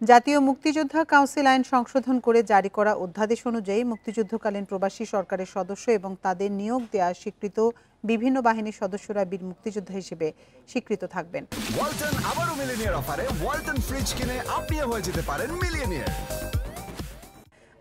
জাতীয় মুক্তিযোদ্ধা কাউন্সিল আইন সংশোধন করে জারি করা অধ্যাদেশ অনুযায়ী মুক্তিযুদ্ধকালীন প্রবাসী সরকারের সদস্য এবং তাদের নিয়োগ দেয়া স্বীকৃত বিভিন্ন বাহিনীর সদস্যরা বীর মুক্তিযোদ্ধা হিসেবে স্বীকৃত থাকবেন। ওয়ালটন আবারো মিলিয়নিয়ার অফারে ওয়ালটন ফ্রিজ কিনে আপনিও হয়ে যেতে পারেন মিলিয়নিয়ার।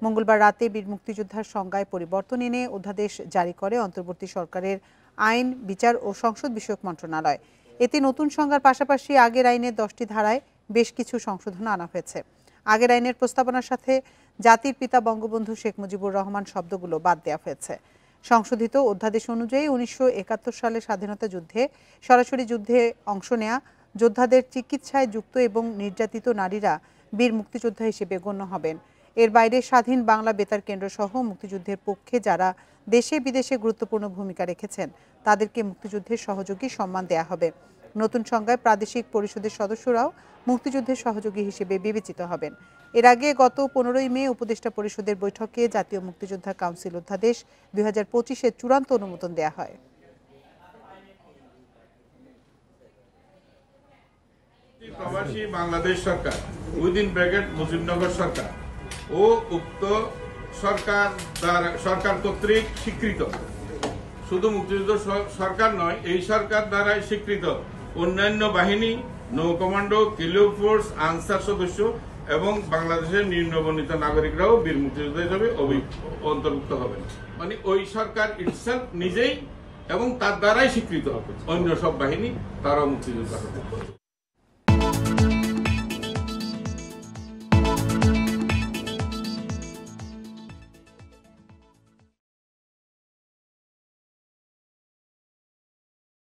মঙ্গলবার রাতে বীর মুক্তিযোদ্ধার সংজ্ঞায় পরিবর্তন এনে অধ্যাদেশ জারি করে অন্তর্বর্তী সরকারের আইন, বিচার ও সংসদ বিষয়ক মন্ত্রণালয়। এতে নতুন সংজ্ঞার পাশাপাশি আগের আইনের 10টি ধারায় বেশ কিছু সংশোধন আনা হয়েছে। আগের আইনের প্রস্তাবনার সাথে জাতির পিতা বঙ্গবন্ধু শেখ মুজিবুর রহমান শব্দগুলো বাদ দেওয়া হয়েছে। সংশোধিত অধ্যাদেশ অনুযায়ী 1971 সালে স্বাধীনতা যুদ্ধে সরাসরি যুদ্ধে অংশ নেয়া যোদ্ধাদের চিকিৎসায় যুক্ত এবং নির্যাতিত নারীরা বীর মুক্তিযোদ্ধা হিসেবে গণ্য হবেন। এর বাইরে স্বাধীন বাংলা বেতার কেন্দ্র সহ মুক্তিযুদ্ধের পক্ষে যারা দেশে বিদেশে গুরুত্বপূর্ণ ভূমিকা রেখেছেন তাদেরকে মুক্তিযুদ্ধের সহযোগী সম্মান দেয়া হবে। নতুন সংজ্ঞায় প্রাদেশিক পরিষদের সদস্যরাও মুক্তিযুদ্ধের সহযোগী হিসেবে বিবেচিত হবেন। এর আগে গত 15ই মে উপদেষ্টা পরিষদের বৈঠকে জাতীয় মুক্তিযোদ্ধা কাউন্সিল অধ্যাদেশ 2025-এর চূড়ান্ত অনুমোদন দেয়া হয়। প্রবাসী বাংলাদেশ সরকার উইদিন ব্র্যাকেট মুজিবনগর সরকার ও উক্ত সরকার কর্তৃক স্বীকৃত, শুধু মুক্তিযুদ্ধ সরকার নয়, এই সরকার দ্বারাই স্বীকৃত অন্যান্য বাহিনী, নৌ কমান্ডো, কিলিও ফোর্স, আনসার সদস্য এবং বাংলাদেশের নিম্নবর্ণিত নাগরিকরাও বীর মুক্তিযোদ্ধা হিসেবে অন্তর্ভুক্ত হবেন। মানে ওই সরকার ইটসেলফ নিজেই এবং তার দ্বারাই স্বীকৃত হবে। অন্য সব বাহিনী তারাও মুক্তিযোদ্ধা হবে।